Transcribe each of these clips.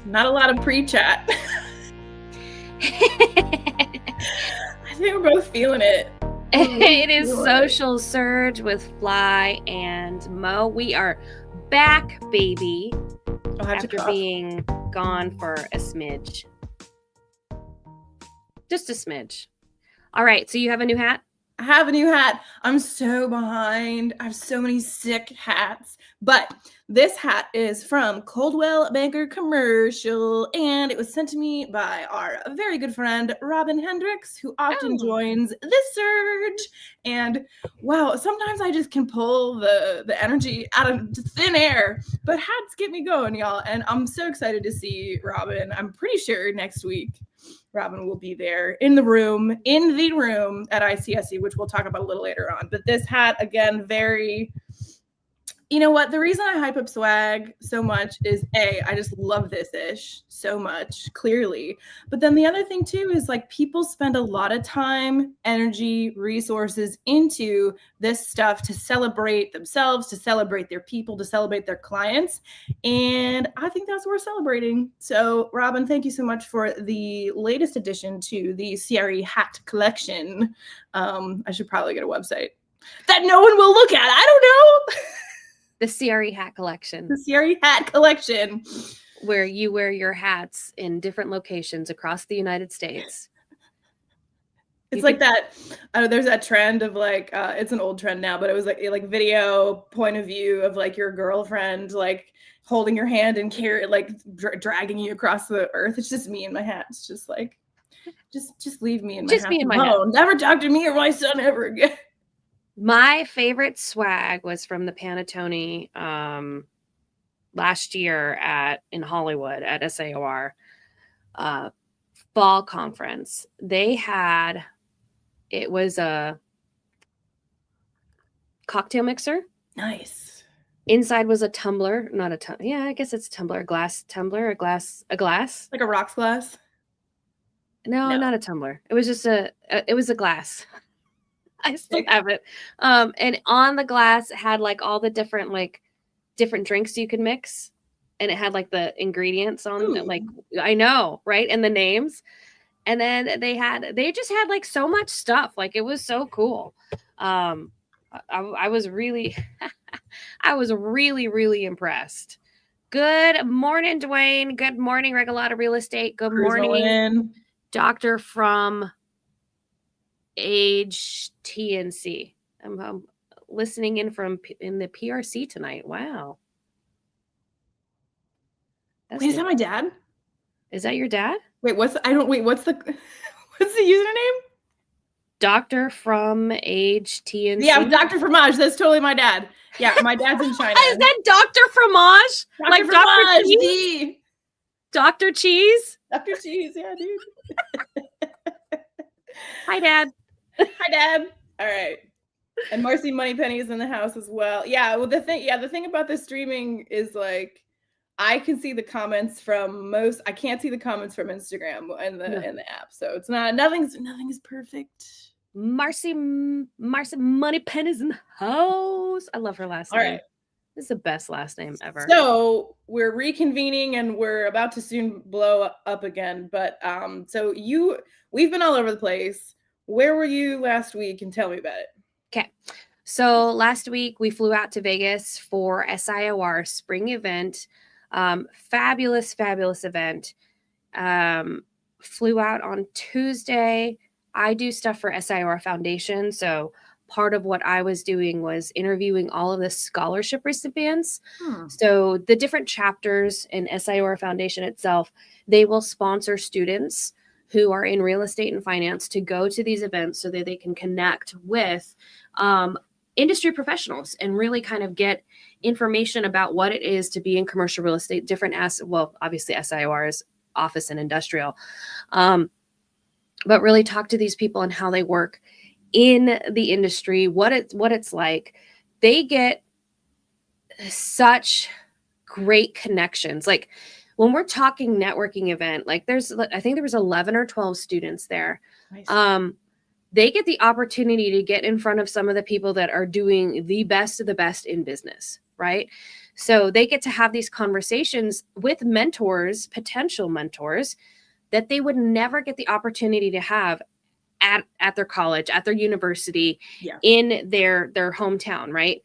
Not a lot of pre-chat. I think we're both feeling it. It is Social Surge with Fly and Mo. We are back, baby, after being gone for a smidge. Just a smidge. All right, so you have a new hat? I have a new hat. I'm so behind. I have so many sick hats. But this hat is from Coldwell Banker Commercial, and it was sent to me by our very good friend, Robin Hendricks, who often joins the Surge. And wow, sometimes I just can pull the energy out of thin air. But hats get me going, y'all. And I'm so excited to see Robin. I'm pretty sure next week Robin will be there in the room at ICSC, which we'll talk about a little later on. But this hat, again, very, you know what? The reason I hype up swag so much is I just love this ish so much, clearly. But then the other thing too is like people spend a lot of time, energy, resources into this stuff to celebrate themselves, to celebrate their people, to celebrate their clients. And I think that's worth celebrating. So Robin, thank you so much for the latest addition to the CRE hat collection. I should probably get a website that no one will look at. I don't know. The CRE hat collection. The CRE hat collection. Where you wear your hats in different locations across the United States. It's like that. There's that trend of like, it's an old trend now, but it was like video point of view of like your girlfriend, like holding your hand and dragging you across the earth. It's just me in my hat. It's just like, just leave me in my hat. Just me in my hat. Never talk to me or my son ever again. My favorite swag was from the Panettone last year in Hollywood at SIOR fall conference. It was a cocktail mixer. Nice. Inside was a tumbler, not a tumbler. Yeah, I guess it's a tumbler, a glass tumbler, a glass. Like a rocks glass? No, not a tumbler. It was just it was a glass. I still have it. And on the glass it had like all the different drinks you could mix, and it had like the ingredients on it, like, I know, right? And the names. And then they just had like so much stuff. Like it was so cool. I was really really impressed. Good morning, Dwayne. Good morning, Regalata Real Estate. Good morning, Doctor from Age TNC. I'm listening in in the PRC tonight. Wow. Is that my dad? Is that your dad? What's the username? Doctor from Age TNC. Yeah, Dr. Fromage. That's totally my dad. Yeah, my dad's in China. Is that Dr. Fromage? Like Fromage, Dr. Cheese? Dr. Cheese? Dr. Cheese, yeah, dude. Hi, Dad. Hi, Dad. All right. And Marcy Moneypenny is in the house as well. Yeah, well, the thing about the streaming is like, I can see the comments from I can't see the comments from Instagram and the app. So it's nothing is perfect. Marcy Moneypenny is in the house. I love her last name. Right. This is the best last name ever. So we're reconvening and we're about to soon blow up again. But we've been all over the place. Where were you last week? And tell me about it. Okay. So last week we flew out to Vegas for SIOR Spring event. Fabulous event. Flew out on Tuesday. I do stuff for SIOR Foundation. So part of what I was doing was interviewing all of the scholarship recipients. So the different chapters in SIOR Foundation itself, they will sponsor students who are in real estate and finance to go to these events so that they can connect with industry professionals and really kind of get information about what it is to be in commercial real estate, different obviously SIOR is office and industrial, but really talk to these people and how they work in the industry, what it's like. They get such great connections. Like when we're talking networking event, like I think there was 11 or 12 students there. Nice. They get the opportunity to get in front of some of the people that are doing the best of the best in business, right? So they get to have these conversations with mentors, potential mentors, that they would never get the opportunity to have at their college, at their university, in their hometown, right?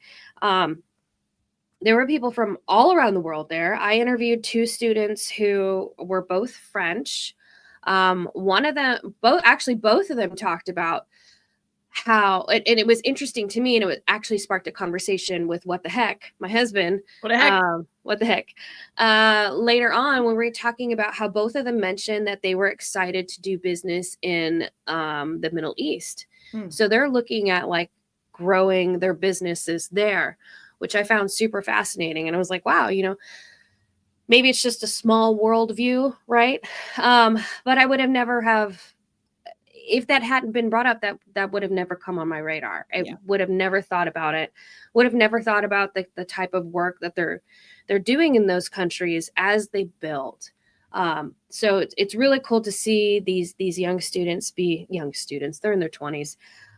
There were people from all around the world there. I interviewed 2 students who were both French. One of them, both of them talked about how, and it was interesting to me, and it actually sparked a conversation with What the Heck, my husband. What the heck? What the heck? Later on, when we were talking about how both of them mentioned that they were excited to do business in the Middle East. So they're looking at like growing their businesses there, which I found super fascinating. And I was like, wow, maybe it's just a small worldview, right? But I would have never if that hadn't been brought up, that would have never come on my radar. I would have never thought about it. Would have never thought about the type of work that they're doing in those countries as they build. So it's really cool to see these young students be young students. They're in their 20s,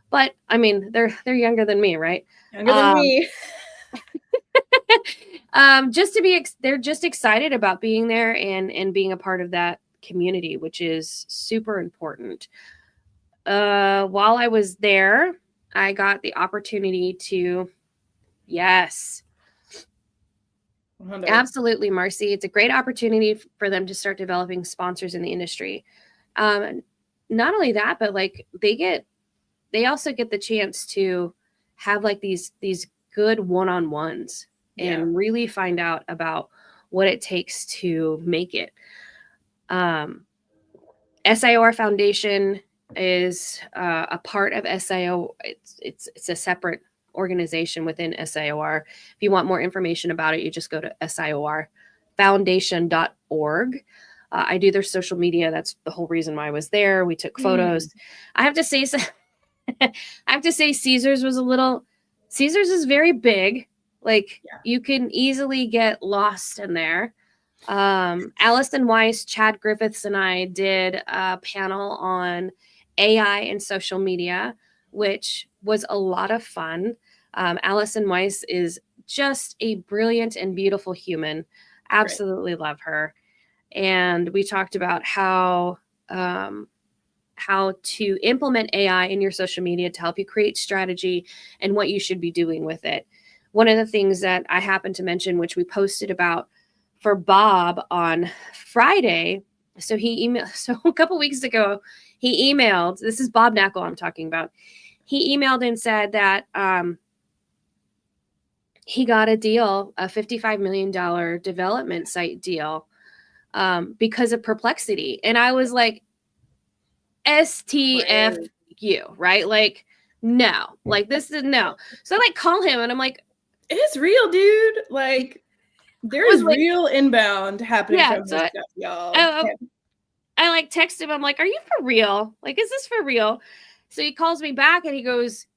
but I mean, they're younger than me, right? Younger than me. They're just excited about being there and being a part of that community, which is super important. While I was there, I got the opportunity to, yes, 100. Absolutely, Marcy. It's a great opportunity for them to start developing sponsors in the industry. Not only that, but like they also get the chance to have like these good one-on-ones and really find out about what it takes to make it. SIOR Foundation is a part of SIO. It's a separate organization within SIOR. If you want more information about it, you just go to siorfoundation.org. I do their social media. That's the whole reason why I was there. We took photos. I have to say Caesars is very big. Like you can easily get lost in there. Allison Weiss, Chad Griffiths, and I did a panel on AI and social media, which was a lot of fun. Allison Weiss is just a brilliant and beautiful human. Absolutely love her. And we talked about how to implement AI in your social media to help you create strategy and what you should be doing with it. One of the things that I happened to mention, which we posted about for Bob on Friday. So a couple weeks ago, he emailed, this is Bob Knackle I'm talking about. He emailed and said that he got a deal, a $55 million development site deal because of Perplexity. And I was like, STFU, right? Like, no, like this is no. So I like call him and I'm like, it's real, dude. Like, there is real inbound happening from this stuff, y'all. I like text him. I'm like, are you for real? Like, is this for real? So he calls me back and he goes,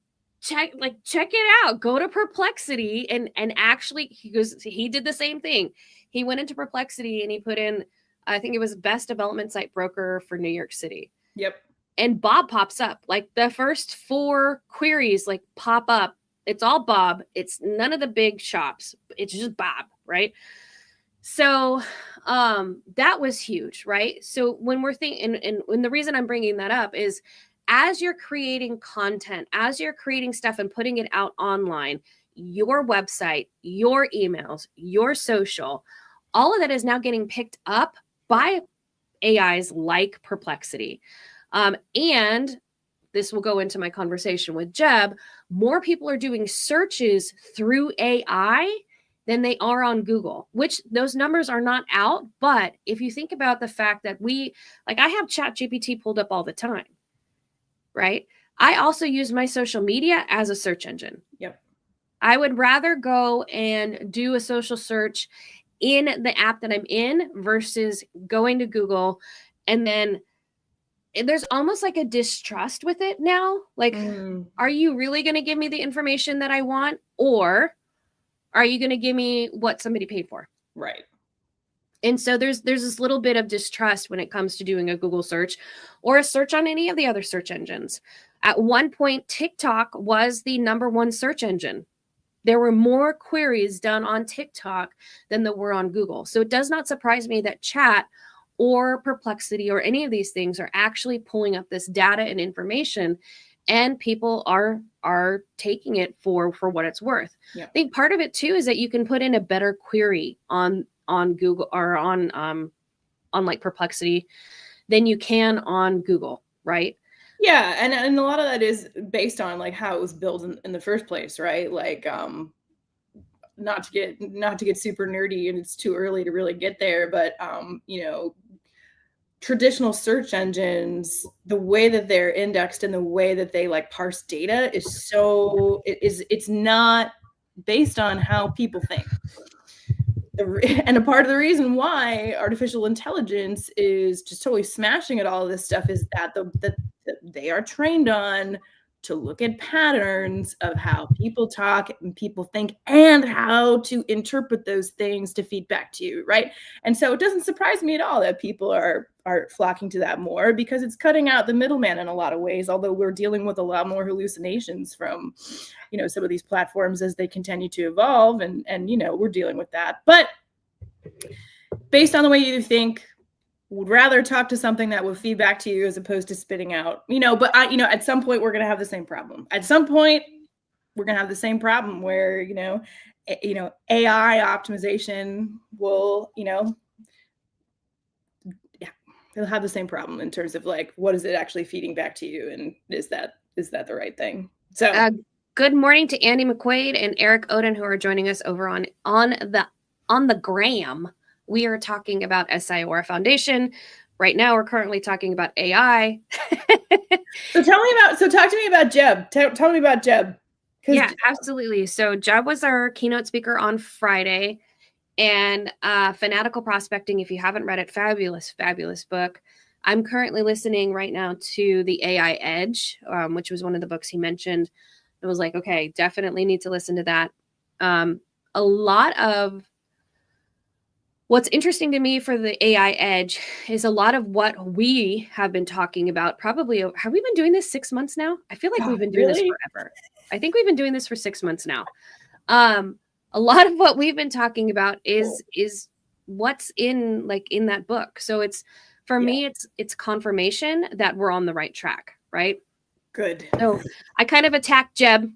check it out. Go to Perplexity. And actually he did the same thing. He went into Perplexity and he put in, I think it was best development site broker for New York City. Yep. And Bob pops up. Like the first 4 queries like pop up. It's all Bob. It's none of the big shops. It's just Bob, right? So that was huge, right? So when we're thinking, and the reason I'm bringing that up is as you're creating content, as you're creating stuff and putting it out online, your website, your emails, your social, all of that is now getting picked up by AIs like Perplexity. And this will go into my conversation with Jeb. More people are doing searches through AI than they are on Google, which those numbers are not out. But if you think about the fact that I have ChatGPT pulled up all the time, right? I also use my social media as a search engine. Yep. I would rather go and do a social search in the app that I'm in versus going to Google. And then there's almost like a distrust with it now. Like, are you really going to give me the information that I want? Or are you going to give me what somebody paid for? Right. And so there's this little bit of distrust when it comes to doing a Google search or a search on any of the other search engines. At one point, TikTok was the #1 search engine. there were more queries done on TikTok than there were on Google. So it does not surprise me that chat or Perplexity or any of these things are actually pulling up this data and information, and people are taking it for what it's worth. Yeah. I think part of it too is that you can put in a better query on Google or on like Perplexity than you can on Google, right? Yeah, and a lot of that is based on like how it was built in the first place, right? Like not to get super nerdy, and it's too early to really get there, but you know, traditional search engines, the way that they're indexed and the way that they like parse data is so it's not based on how people think. And a part of the reason why artificial intelligence is just totally smashing at all of this stuff is that they are trained on to look at patterns of how people talk and people think and how to interpret those things to feed back to you, right? And so it doesn't surprise me at all that people are flocking to that more, because it's cutting out the middleman in a lot of ways, although we're dealing with a lot more hallucinations from, you know, some of these platforms as they continue to evolve, and you know, we're dealing with that. But based on the way you think, would rather talk to something that will feed back to you as opposed to spitting out, you know. But you know, at some point we're going to have the same problem. At some point we're going to have the same problem where, you know, AI optimization will, you know, yeah, it'll have the same problem in terms of like, what is it actually feeding back to you, and is that the right thing? So good morning to Andy McQuaid and Eric Oden, who are joining us over on the gram. We are talking about SIOR Foundation. Right now, we're currently talking about AI. So talk to me about Jeb. Tell me about Jeb. Yeah, absolutely. So Jeb was our keynote speaker on Friday, and Fanatical Prospecting, if you haven't read it, fabulous, fabulous book. I'm currently listening right now to The AI Edge, which was one of the books he mentioned. I was like, okay, definitely need to listen to that. A lot of what's interesting to me for the AI Edge is a lot of what we have been talking about. Probably, have we been doing this 6 months now? I feel like we've been doing this forever. I think we've been doing this for 6 months now. A lot of what we've been talking about is what's in that book. So it's, for me, it's confirmation that we're on the right track, right? Good. So I kind of attacked Jeb.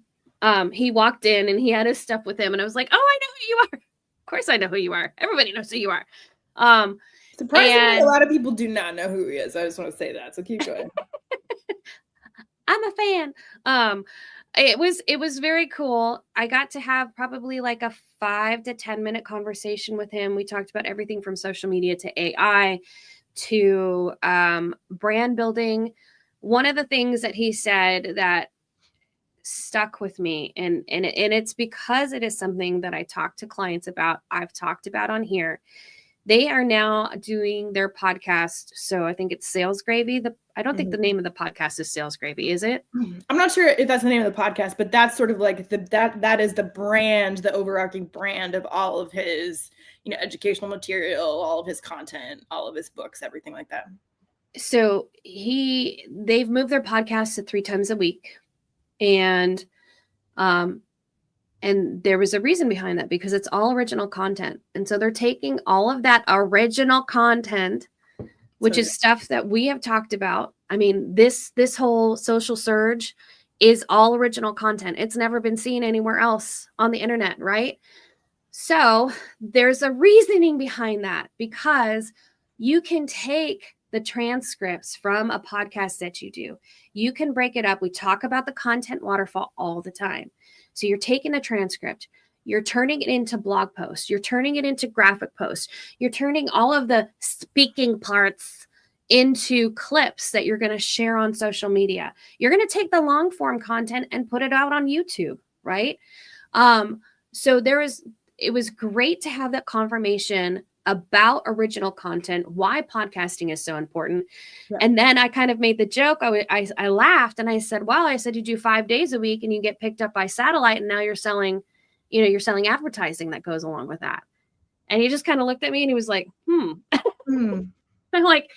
He walked in and he had his stuff with him, and I was like, oh, I know who you are. Of course I know who you are. Everybody knows who you are. Surprisingly, a lot of people do not know who he is. I just want to say that. So keep going. I'm a fan. It was very cool. I got to have probably like a 5 to 10 minute conversation with him. We talked about everything from social media to AI to brand building. One of the things that he said that stuck with me, and it's because it is something that I talk to clients about, I've talked about on here. They are now doing their podcast. So I think it's Sales Gravy. I don't think the name of the podcast is Sales Gravy, is it? I'm not sure if that's the name of the podcast, but that's sort of like that is the brand, the overarching brand of all of his, you know, educational material, all of his content, all of his books, everything like that. So they've moved their podcast to 3 times a week. And there was a reason behind that, because it's all original content. And so they're taking all of that original content, which is stuff that we have talked about. I mean, this whole social surge is all original content. It's never been seen anywhere else on the internet, right? So there's a reasoning behind that, because you can take the transcripts from a podcast that you do. You can break it up. We talk about the content waterfall all the time. So you're taking the transcript, you're turning it into blog posts, you're turning it into graphic posts, you're turning all of the speaking parts into clips that you're going to share on social media. You're going to take the long form content and put it out on YouTube, right? So it was great to have that confirmation about original content, why podcasting is so important. Yeah. And then I kind of made the joke. I laughed and I said, well, I said, you do 5 days a week and you get picked up by satellite, and now you're selling advertising that goes along with that. And he just kind of looked at me and he was like, I'm like,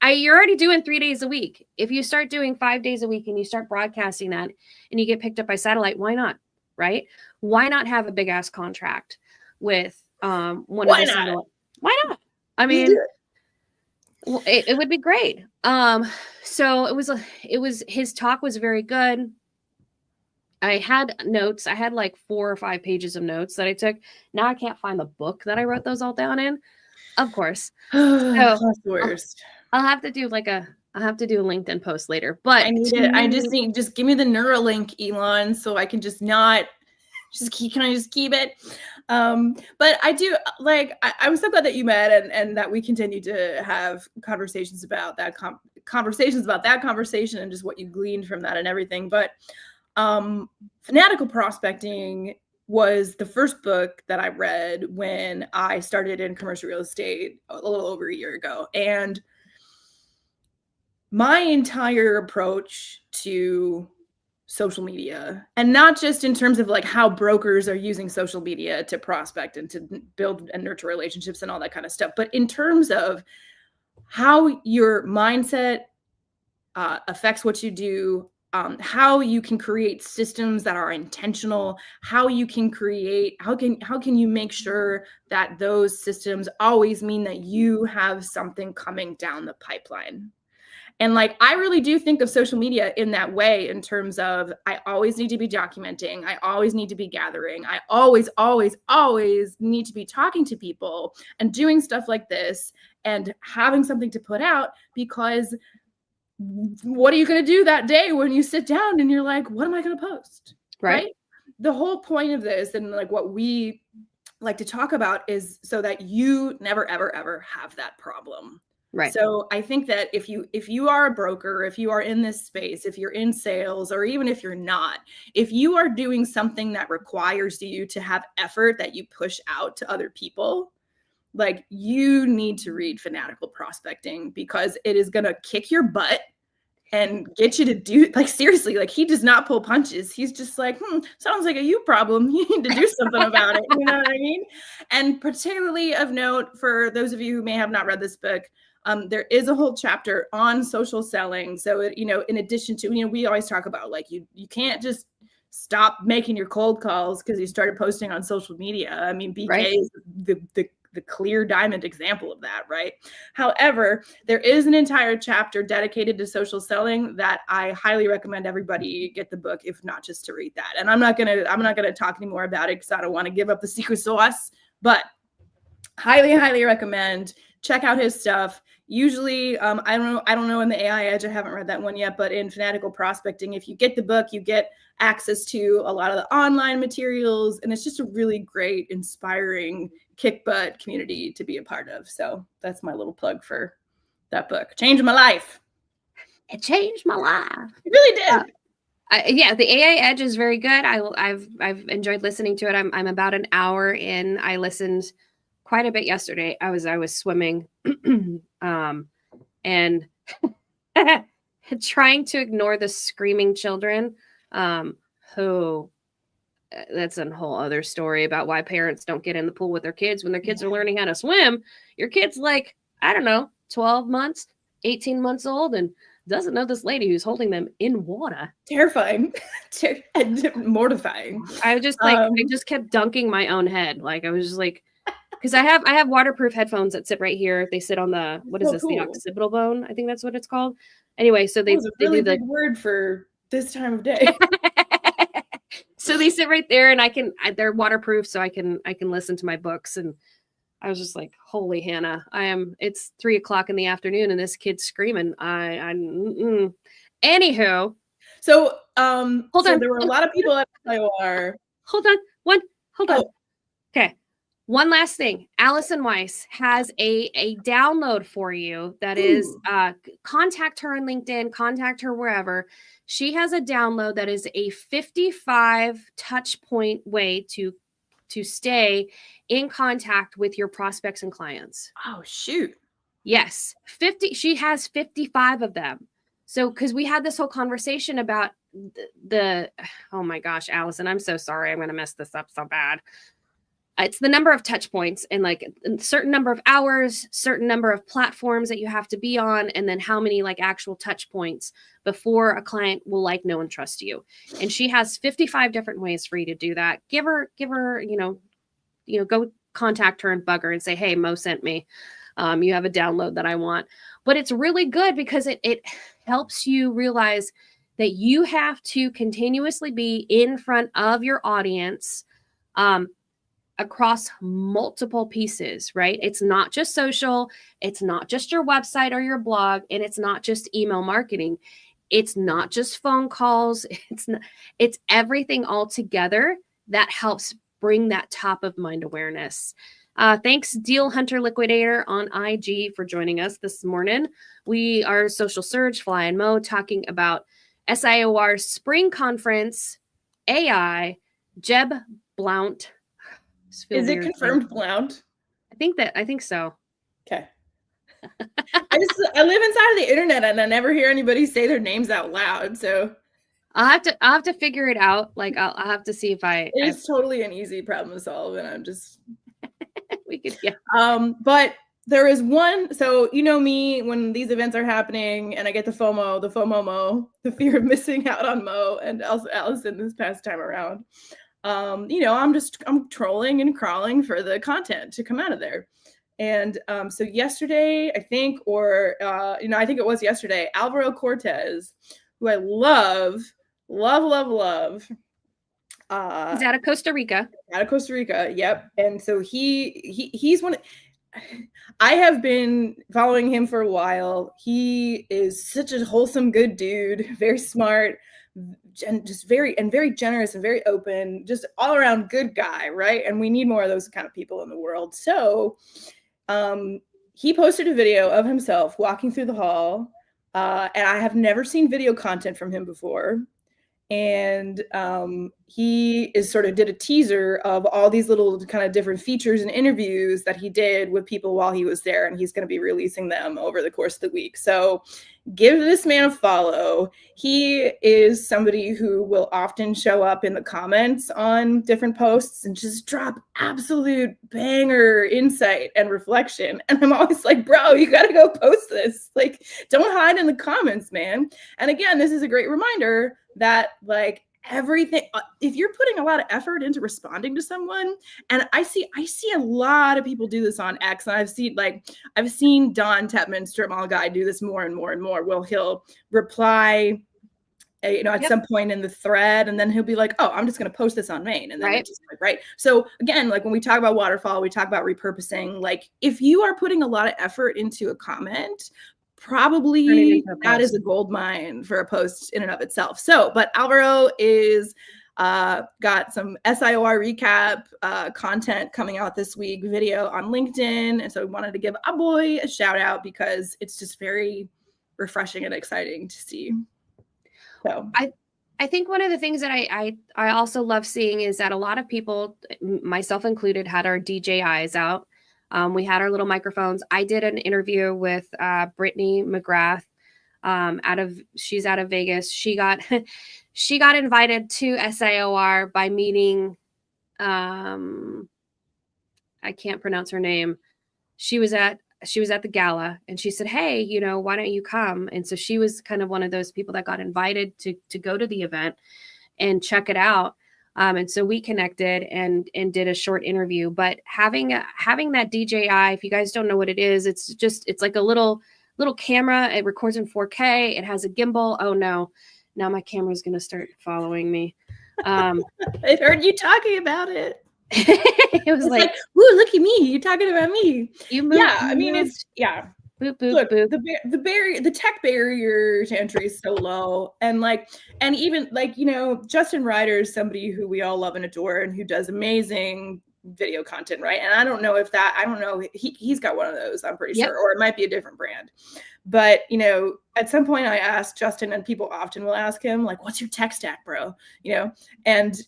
you're already doing 3 days a week. If you start doing 5 days a week and you start broadcasting that and you get picked up by satellite, why not? right? Why not have a big ass contract with one Why of the not? single? Why not? I Let's mean, do it. it would be great. So it was his talk was very good. I had notes. I had like 4 or 5 pages of notes that I took. Now I can't find the book that I wrote those all down in. Of course. So That's the worst. I'll have to do I'll have to do a LinkedIn post later. But I need it. I just need, just give me the Neuralink, Elon, so I can just not just keep, can I just keep it? But I do like, I'm so glad that you met and that we continue to have conversations about that conversation and just what you gleaned from that and everything. But Fanatical Prospecting was the first book that I read when I started in commercial real estate a little over a year ago. And my entire approach to social media, and not just in terms of like how brokers are using social media to prospect and to build and nurture relationships and all that kind of stuff, but in terms of how your mindset affects what you do, how you can create systems that are intentional, how you can create, how can you make sure that those systems always mean that you have something coming down the pipeline. And like, I really do think of social media in that way, in terms of, I always need to be documenting. I always need to be gathering. I always, always, always need to be talking to people and doing stuff like this and having something to put out, because what are you going to do that day when you sit down and you're like, what am I going to post? Right. The whole point of this, and like what we like to talk about, is so that you never, ever, ever have that problem. Right. So I think that if you are a broker, if you are in this space, if you're in sales, or even if you're not, if you are doing something that requires you to have effort that you push out to other people, like, you need to read Fanatical Prospecting, because it is going to kick your butt and get you to do, like, seriously, like, he does not pull punches. He's just like, sounds like a you problem. You need to do something about it. You know what I mean? And particularly of note, for those of you who may have not read this book, there is a whole chapter on social selling. So, in addition to, we always talk about, like, you can't just stop making your cold calls because you started posting on social media. I mean, BK is the clear diamond example of that, right? However, there is an entire chapter dedicated to social selling that I highly recommend everybody get the book, if not just to read that. And I'm not gonna talk anymore about it because I don't want to give up the secret sauce, but highly, highly recommend. Check out his stuff. Usually, I don't know in the AI Edge, I haven't read that one yet, but in Fanatical Prospecting, if you get the book, you get access to a lot of the online materials, and it's just a really great, inspiring, kick butt community to be a part of. So that's my little plug for that book. Changed my life. It changed my life. It really did. Yeah, the AI Edge is very good. I've enjoyed listening to it. I'm about an hour in. I listened quite a bit yesterday. I was swimming and trying to ignore the screaming children, who that's a whole other story about why parents don't get in the pool with their kids when their kids are learning how to swim. Your kid's like, I don't know, 12 months, 18 months old, and doesn't know this lady who's holding them in water. Terrifying. And mortifying. I was just like, I just kept dunking my own head. Like, I was just like, because I have waterproof headphones that sit right here. They sit on the, what is this? Cool. The occipital bone. I think that's what it's called. Anyway, so they, that was a really big word for this time of day. So they sit right there, and they're waterproof, so I can listen to my books. And I was just like, holy Hannah, it's 3:00 in the afternoon and this kid's screaming. Anywho. So, hold on. There were a lot of people at SIOR. Hold on. Okay. One last thing. Allison Weiss has a download for you that is, contact her on LinkedIn, contact her wherever. She has a download that is a 55 touch point way to stay in contact with your prospects and clients. Oh, shoot. Yes. 50. She has 55 of them. So, because we had this whole conversation about oh my gosh, Allison, I'm so sorry. I'm going to mess this up so bad. It's the number of touch points and like a certain number of hours, certain number of platforms that you have to be on, and then how many like actual touch points before a client will like, know, and trust you. And she has 55 different ways for you to do that. Give her, go contact her and bug her and say, hey, Mo sent me. You have a download that I want. But it's really good because it helps you realize that you have to continuously be in front of your audience across multiple pieces, right? It's not just social, it's not just your website or your blog, and it's not just email marketing. It's not just phone calls. It's everything all together that helps bring that top of mind awareness. Thanks, Deal Hunter Liquidator on IG, for joining us this morning. We are Social Surge, Fly and Mo, talking about SIOR Spring Conference, AI, Jeb Blount. Is it confirmed Blount? I think so. Okay. I live inside of the internet and I never hear anybody say their names out loud. So I'll have to figure it out. Like I'll have to see if it's totally an easy problem to solve, and I'm just we could, yeah. But there is one. So you know me, when these events are happening and I get the FOMO, the fear of missing out on Mo and Allison this past time around. I'm trolling and crawling for the content to come out of there. And so yesterday, I think it was yesterday, Alvaro Cortez, who I love. He's out of Costa Rica. Yep. And so he's one. I have been following him for a while. He is such a wholesome, good dude, very smart, and just very generous and very open, just all around good guy, right? And we need more of those kind of people in the world. So he posted a video of himself walking through the hall, and I have never seen video content from him before. And he did a teaser of all these little kind of different features and interviews that he did with people while he was there, and he's going to be releasing them over the course of the week. So give this man a follow. He is somebody who will often show up in the comments on different posts and just drop absolute banger insight and reflection. And I'm always like, bro, you got to go post this. Like, don't hide in the comments, man. And again, this is a great reminder that like everything, if you're putting a lot of effort into responding to someone, and I see a lot of people do this on X, and I've seen Don Tepman, Strip Mall Guy, do this more and more and more. Well, he'll reply at some point in the thread, and then he'll be like, oh, I'm just going to post this on main. And then it's just like, right. So again, like when we talk about waterfall, we talk about repurposing. Like if you are putting a lot of effort into a comment, probably that is a gold mine for a post in and of itself. So, but Alvaro is got some SIOR recap content coming out this week, video on LinkedIn. And so we wanted to give a boy a shout out because it's just very refreshing and exciting to see. So I think one of the things that I also love seeing is that a lot of people, myself included, had our DJIs out. We had our little microphones. I did an interview with Brittany McGrath. She's out of Vegas. She got invited to SIOR by meeting. I can't pronounce her name. She was at the gala, and she said, "Hey, why don't you come?" And so she was kind of one of those people that got invited to go to the event and check it out. And so we connected and did a short interview. But having that DJI, if you guys don't know what it is, it's like a little camera. It records in 4K. It has a gimbal. Oh no, now my camera's gonna start following me. I heard you talking about it. It was like, "Ooh, look at me! You're talking about me." You moved. Yeah, I mean, it's Boop, boop, look, boop. the tech barrier to entry is so low, and even Justin Ryder is somebody who we all love and adore, and who does amazing video content, right? And I don't know he's got one of those, I'm pretty sure, or it might be a different brand. But at some point I asked Justin, and people often will ask him, like, what's your tech stack, bro? And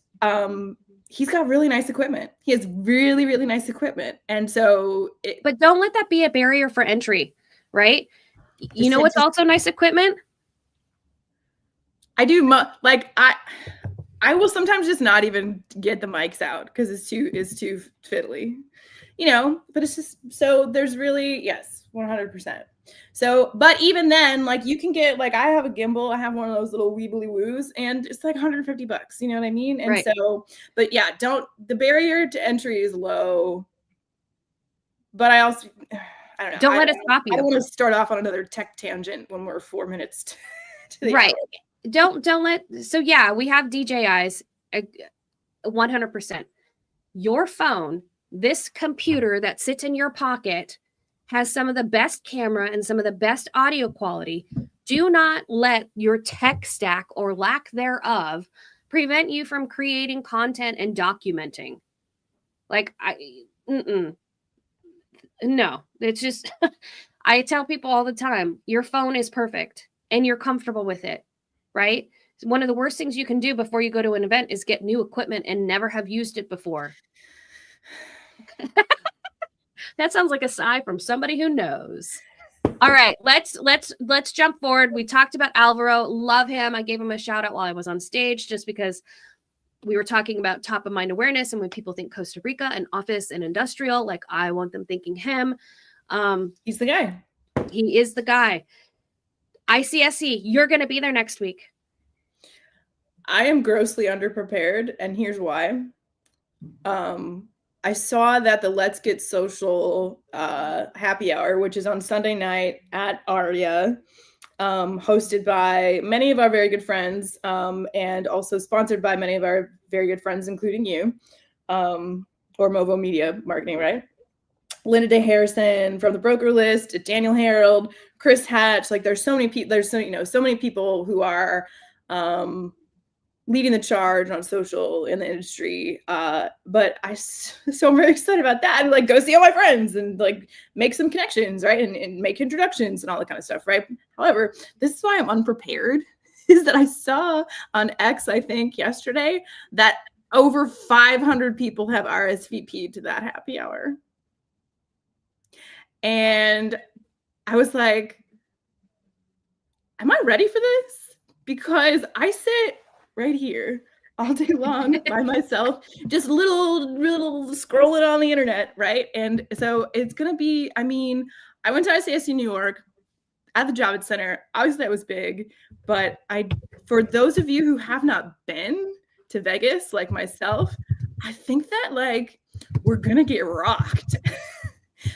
he's got really nice equipment. He has really, really nice equipment. And so but don't let that be a barrier for entry, right? What's also nice equipment? I do I will sometimes just not even get the mics out because it's too fiddly, but it's just, so there's really, yes, 100%. So, but even then, like you can get, like I have a gimbal, I have one of those little weebly woos and it's like $150, you know what I mean? And Right. so, but yeah, the barrier to entry is low, but I also, I don't know. Don't let us stop you. I don't want to start off on another tech tangent when we're 4 minutes to the right. hour. Don't let, so yeah, we have DJIs 100%. Your phone, this computer that sits in your pocket, has some of the best camera and some of the best audio quality. Do not let your tech stack or lack thereof prevent you from creating content and documenting. Like, no, it's just, I tell people all the time, your phone is perfect and you're comfortable with it, right? One of the worst things you can do before you go to an event is get new equipment and never have used it before. That sounds like a sigh from somebody who knows. All right, let's jump forward. We talked about Alvaro. Love him. I gave him a shout out while I was on stage just because we were talking about top of mind awareness, and when people think Costa Rica and office and industrial, like I want them thinking him. He's the guy. He is the guy. ICSC, you're going to be there next week. I am grossly underprepared, and here's why. I saw that the Let's Get Social happy hour, which is on Sunday night at Aria, hosted by many of our very good friends, and also sponsored by many of our very good friends, including you, or Movo Media Marketing, right? Linda Day Harrison from the Broker List, Daniel Harold, Chris Hatch. Like there's so many people. There's so many people who are leading the charge on social in the industry. But so I'm very excited about that, and like go see all my friends and like make some connections, right? And make introductions and all that kind of stuff, right? However, this is why I'm unprepared, is that I saw on X, I think yesterday, that over 500 people have RSVP'd to that happy hour. And I was like, am I ready for this? Because I sit right here all day long by myself, just little scrolling on the internet, right? And so it's going to be, I mean, I went to ICSC New York at the Javits Center. Obviously that was big, but for those of you who have not been to Vegas like myself, I think that like we're going to get rocked.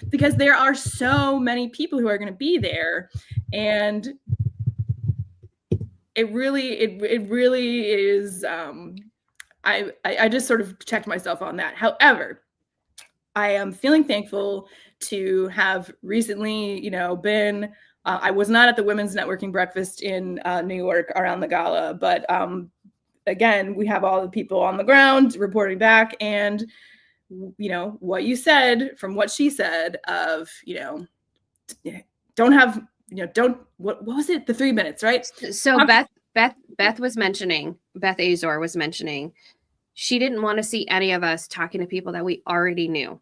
Because there are so many people who are going to be there, and it really is. I just sort of checked myself on that. However, I am feeling thankful to have recently, been. I was not at the Women's Networking Breakfast in New York around the gala, but again, we have all the people on the ground reporting back, and what you said from what she said of, what was it? The 3 minutes, right? So Beth was mentioning, Beth Azor was mentioning, she didn't want to see any of us talking to people that we already knew.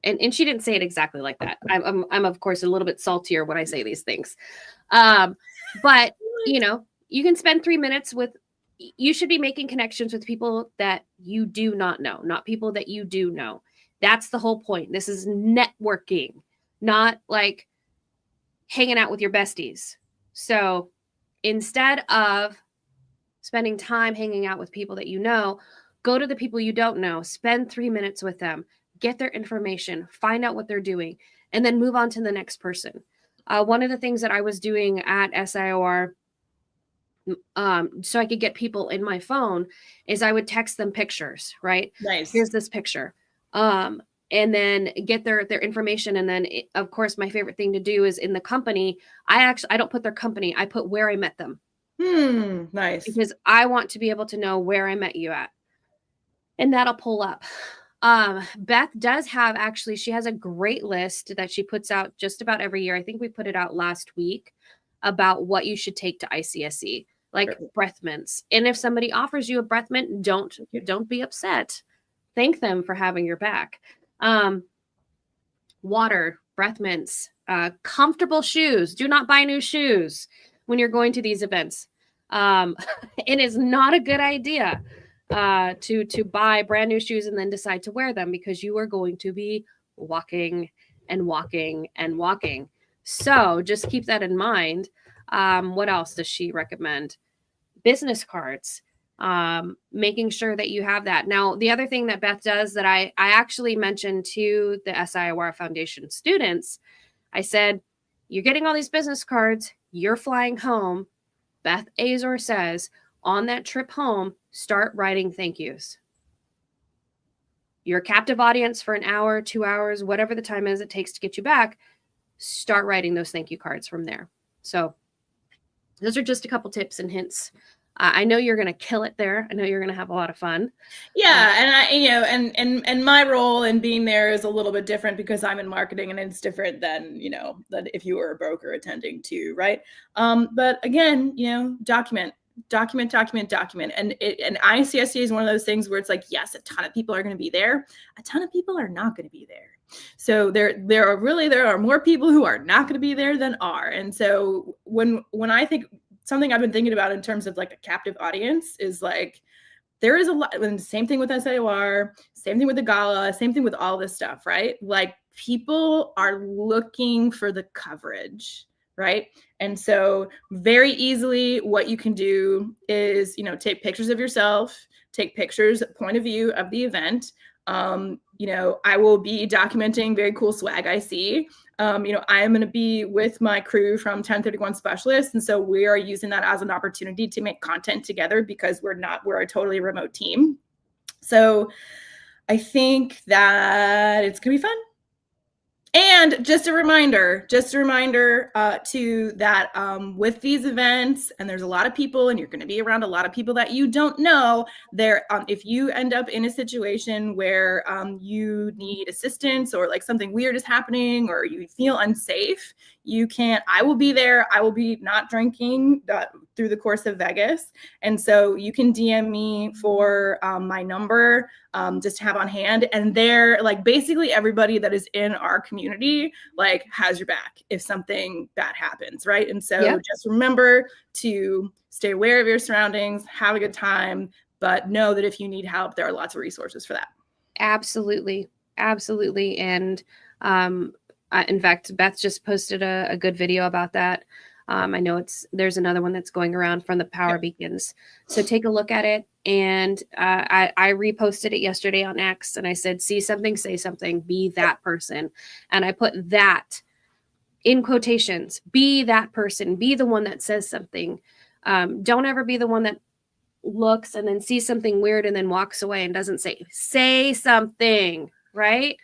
And she didn't say it exactly like that. I'm of course a little bit saltier when I say these things. But you can spend 3 minutes with, you should be making connections with people that you do not know, not people that you do know. That's the whole point. This is networking, not like hanging out with your besties. So instead of spending time hanging out with people that you know, go to the people you don't know, spend 3 minutes with them, get their information, find out what they're doing, and then move on to the next person. One of the things that I was doing at SIOR, so I could get people in my phone, is I would text them pictures, right? Nice. Here's this picture. And then get their information. And then of course, my favorite thing to do is in the company, I don't put their company, I put where I met them. Nice. Because I want to be able to know where I met you at. And that'll pull up. Beth does have, actually, she has a great list that she puts out just about every year. I think we put it out last week about what you should take to ICSC, like Perfect. Breath mints. And if somebody offers you a breath mint, don't be upset. Thank them for having your back. Water, breath mints, comfortable shoes. Do not buy new shoes when you're going to these events. It is not a good idea to buy brand new shoes and then decide to wear them, because you are going to be walking and walking and walking. So just keep that in mind. What else does she recommend? Business cards. Making sure that you have that. Now, the other thing that Beth does that I actually mentioned to the SIOR Foundation students, I said, you're getting all these business cards, you're flying home. Beth Azor says, on that trip home, start writing thank yous. You're a captive audience for an hour, 2 hours, whatever the time is it takes to get you back. Start writing those thank you cards from there. So those are just a couple tips and hints. I know you're going to kill it there. I know you're going to have a lot of fun. Yeah. And I, you know, and my role in being there is a little bit different because I'm in marketing, and it's different than, you know, than if you were a broker attending too. Right. But again, you know, document. And ICSC is one of those things where it's like, yes, a ton of people are going to be there. A ton of people are not going to be there. So there are more people who are not going to be there than are. And so when I think, something I've been thinking about in terms of like a captive audience is like, there is a lot, and same thing with SIOR, same thing with the gala, same thing with all this stuff, right? Like, people are looking for the coverage, right? And so very easily what you can do is, you know, take pictures of yourself, take pictures, point of view of the event. You know, I will be documenting very cool swag I see. You know, I am going to be with my crew from 1031 Specialists. And so we are using that as an opportunity to make content together, because we're a totally remote team. So I think that it's going to be fun. And just a reminder to that with these events, and there's a lot of people, and you're going to be around a lot of people that you don't know there. If you end up in a situation where you need assistance, or like something weird is happening, or you feel unsafe, I will be there. I will be not drinking through the course of Vegas. And so you can DM me for my number, just to have on hand. And they're like, basically everybody that is in our community, like, has your back if something bad happens. Right. And so just remember to stay aware of your surroundings, have a good time, but know that if you need help, there are lots of resources for that. Absolutely. Absolutely. And, in fact, Beth just posted a good video about that. I know there's another one that's going around from the Power Beacons. So take a look at it. And I reposted it yesterday on X, and I said, see something, say something, be that person. And I put that in quotations, be that person, be the one that says something. Don't ever be the one that looks and then sees something weird and then walks away and doesn't say something, right?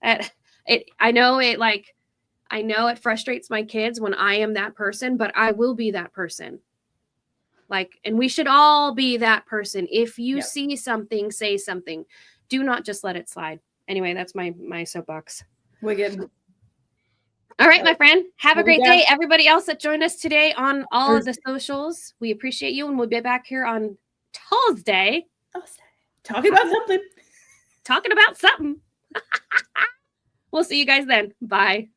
I know it frustrates my kids when I am that person, but I will be that person. Like, and we should all be that person. If you see something, say something. Do not just let it slide. Anyway, that's my soapbox. Wicked. All right, my friend. Have a great day. Everybody else that joined us today on all of the socials, we appreciate you, and we'll be back here on Tuesday. Talking about something. We'll see you guys then. Bye.